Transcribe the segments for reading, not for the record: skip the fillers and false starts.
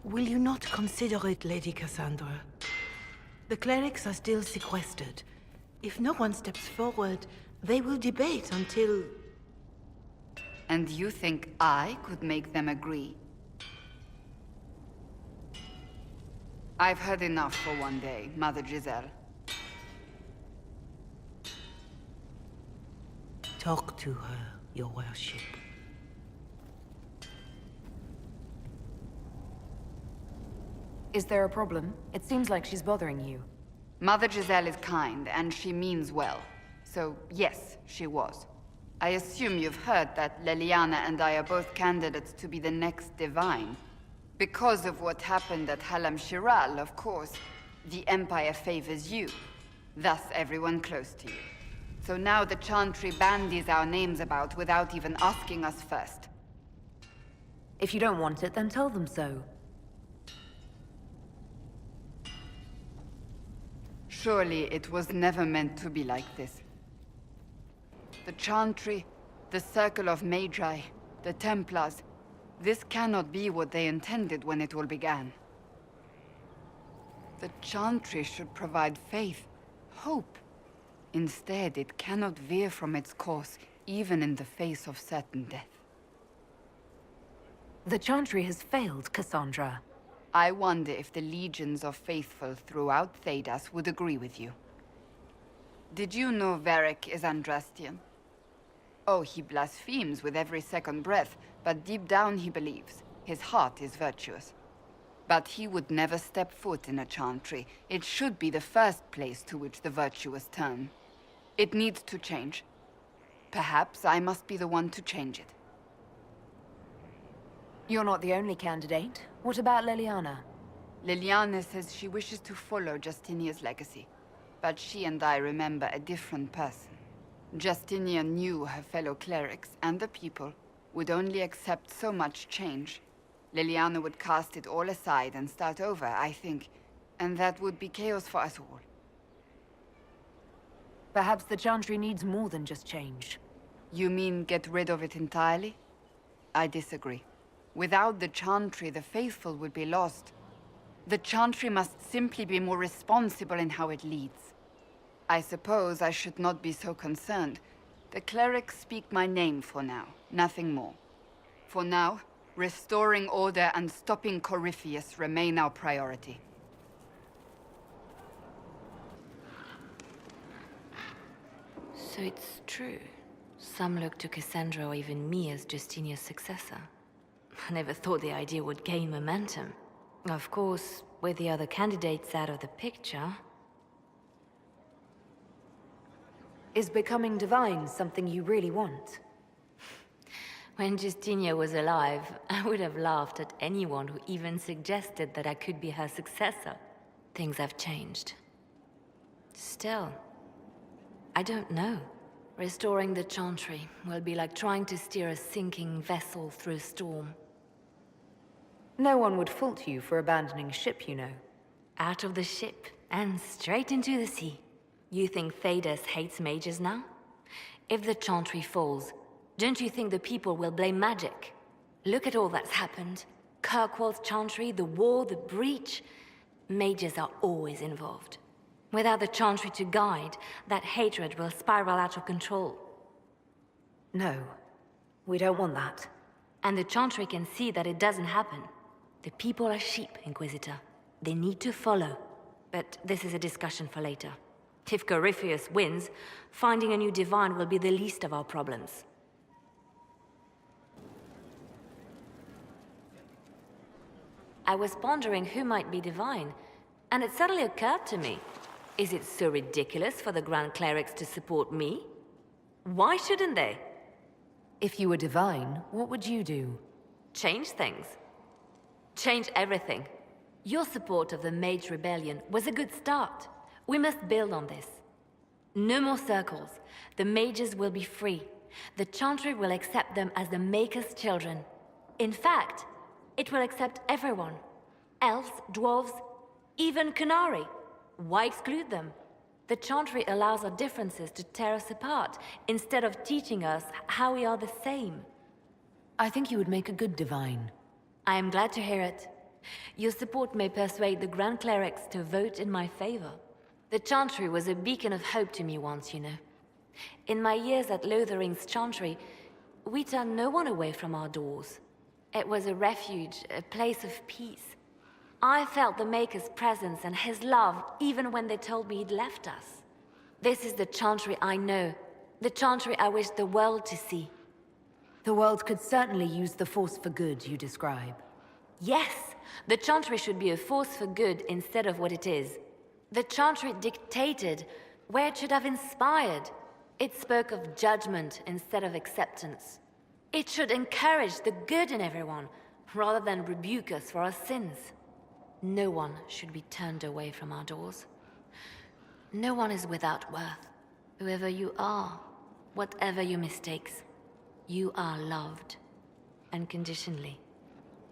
Will you not consider it, Lady Cassandra? The clerics are still sequestered. If no one steps forward, they will debate until... And you think I could make them agree? I've heard enough for one day, Mother Giselle. Talk to her, your worship. Is there a problem? It seems like she's bothering you. Mother Giselle is kind, and she means well. So, yes, she was. I assume you've heard that Leliana and I are both candidates to be the next Divine. Because of what happened at Halam Shiral, of course, the Empire favors you. Thus, everyone close to you. So now the Chantry bandies our names about without even asking us first. If you don't want it, then tell them so. Surely it was never meant to be like this. The Chantry, the Circle of Magi, the Templars, this cannot be what they intended when it all began. The Chantry should provide faith, hope. Instead, it cannot veer from its course, even in the face of certain death. The Chantry has failed, Cassandra. I wonder if the legions of faithful throughout Thedas would agree with you. Did you know Varric is Andrastian? Oh, he blasphemes with every second breath, but deep down he believes. His heart is virtuous. But he would never step foot in a Chantry. It should be the first place to which the virtuous turn. It needs to change. Perhaps I must be the one to change it. You're not the only candidate. What about Leliana? Liliana says she wishes to follow Justinia's legacy. But she and I remember a different person. Justinia knew her fellow clerics and the people would only accept so much change. Liliana would cast it all aside and start over, I think. And that would be chaos for us all. Perhaps the Chantry needs more than just change. You mean get rid of it entirely? I disagree. Without the Chantry, the faithful would be lost. The Chantry must simply be more responsible in how it leads. I suppose I should not be so concerned. The clerics speak my name for now, nothing more. For now, restoring order and stopping Corypheus remain our priority. So it's true. Some look to Cassandra or even me as Justinia's successor. I never thought the idea would gain momentum. Of course, with the other candidates out of the picture... Is becoming divine something you really want? When Justinia was alive, I would have laughed at anyone who even suggested that I could be her successor. Things have changed. Still, I don't know. Restoring the Chantry will be like trying to steer a sinking vessel through a storm. No one would fault you for abandoning ship, you know. Out of the ship, and straight into the sea. You think Thedas hates mages now? If the Chantry falls, don't you think the people will blame magic? Look at all that's happened. Kirkwall's Chantry, the war, the breach. Mages are always involved. Without the Chantry to guide, that hatred will spiral out of control. No, we don't want that. And the Chantry can see that it doesn't happen. The people are sheep, Inquisitor. They need to follow. But this is a discussion for later. If Corypheus wins, finding a new divine will be the least of our problems. I was pondering who might be divine, and it suddenly occurred to me. Is it so ridiculous for the Grand Clerics to support me? Why shouldn't they? If you were divine, what would you do? Change things. Change everything. Your support of the Mage Rebellion was a good start. We must build on this. No more circles. The mages will be free. The Chantry will accept them as the Maker's children. In fact, it will accept everyone. Elves, dwarves, even Canary. Why exclude them? The Chantry allows our differences to tear us apart, instead of teaching us how we are the same. I think you would make a good divine. I am glad to hear it. Your support may persuade the Grand Clerics to vote in my favor. The Chantry was a beacon of hope to me once, you know. In my years at Lothering's Chantry, we turned no one away from our doors. It was a refuge, a place of peace. I felt the Maker's presence and his love even when they told me he'd left us. This is the Chantry I know, the Chantry I wish the world to see. The world could certainly use the force for good you describe. Yes, the Chantry should be a force for good instead of what it is. The Chantry dictated where it should have inspired. It spoke of judgment instead of acceptance. It should encourage the good in everyone, rather than rebuke us for our sins. No one should be turned away from our doors. No one is without worth. Whoever you are, whatever your mistakes, you are loved, unconditionally.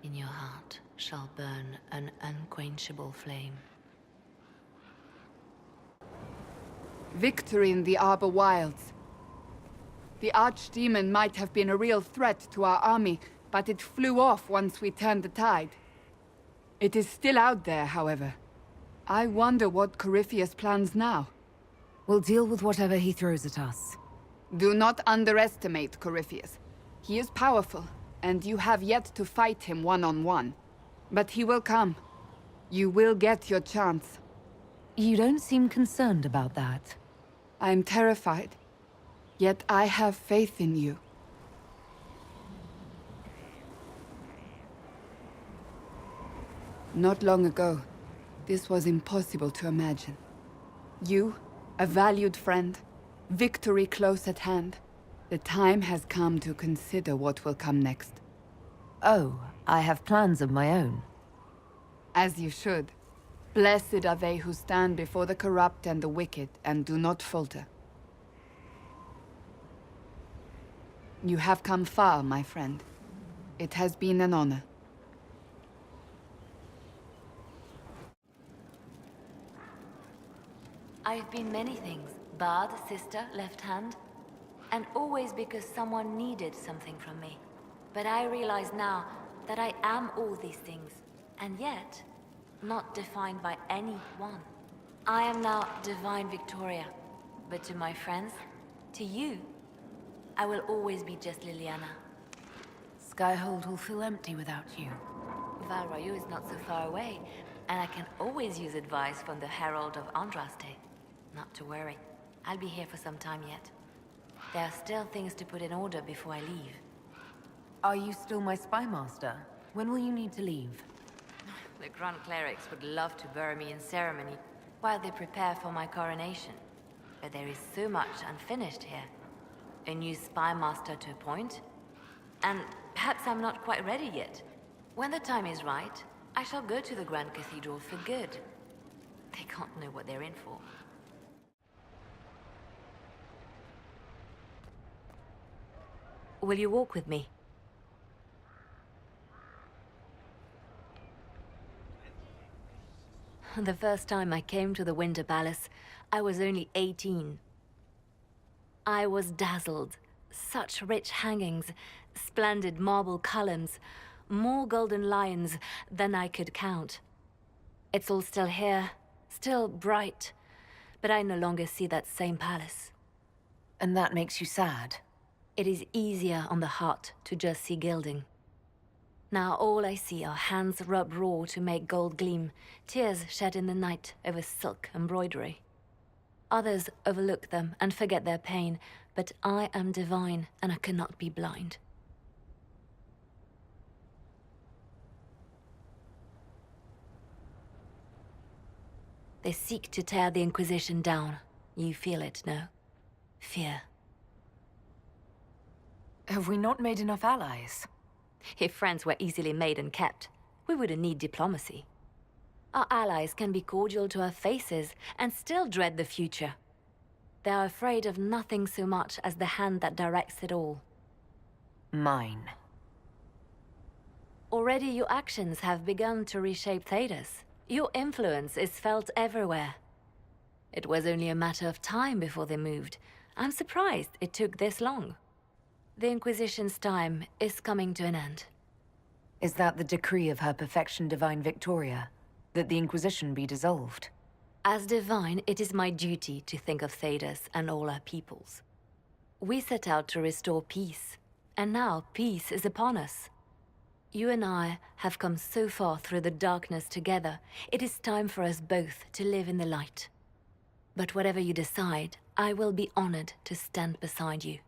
In your heart shall burn an unquenchable flame. Victory in the Arbor Wilds. The Archdemon might have been a real threat to our army, but it flew off once we turned the tide. It is still out there, however. I wonder what Corypheus plans now. We'll deal with whatever he throws at us. Do not underestimate Corypheus. He is powerful, and you have yet to fight him one-on-one. But he will come. You will get your chance. You don't seem concerned about that. I'm terrified. Yet I have faith in you. Not long ago, this was impossible to imagine. You, a valued friend, victory close at hand. The time has come to consider what will come next. Oh, I have plans of my own. As you should. Blessed are they who stand before the corrupt and the wicked and do not falter. You have come far, my friend. It has been an honor. I've been many things. Bard, sister, left hand. And always because someone needed something from me. But I realize now that I am all these things. And yet, not defined by any one. I am now Divine Victoria. But to my friends, to you, I will always be just Liliana. Skyhold will feel empty without you. Val Royeaux is not so far away, and I can always use advice from the Herald of Andraste. Not to worry, I'll be here for some time yet. There are still things to put in order before I leave. Are you still my spy master? When will you need to leave? The Grand Clerics would love to bury me in ceremony while they prepare for my coronation. But there is so much unfinished here. A new spy master to appoint, and perhaps I'm not quite ready yet. When the time is right, I shall go to the Grand Cathedral for good. They can't know what they're in for. Will you walk with me? The first time I came to the Winter Palace, I was only 18. I was dazzled. Such rich hangings, splendid marble columns, more golden lions than I could count. It's all still here, still bright, but I no longer see that same palace. And that makes you sad? It is easier on the heart to just see gilding. Now all I see are hands rubbed raw to make gold gleam, tears shed in the night over silk embroidery. Others overlook them and forget their pain, but I am divine and I cannot be blind. They seek to tear the Inquisition down. You feel it, no? Fear. Have we not made enough allies? If friends were easily made and kept, we wouldn't need diplomacy. Our allies can be cordial to our faces and still dread the future. They are afraid of nothing so much as the hand that directs it all. Mine. Already your actions have begun to reshape Thedas. Your influence is felt everywhere. It was only a matter of time before they moved. I'm surprised it took this long. The Inquisition's time is coming to an end. Is that the decree of Her Perfection Divine Victoria? That the Inquisition be dissolved? As divine, it is my duty to think of Thedas and all our peoples. We set out to restore peace, and now peace is upon us. You and I have come so far through the darkness together. It is time for us both to live in the light. But whatever you decide, I will be honored to stand beside you.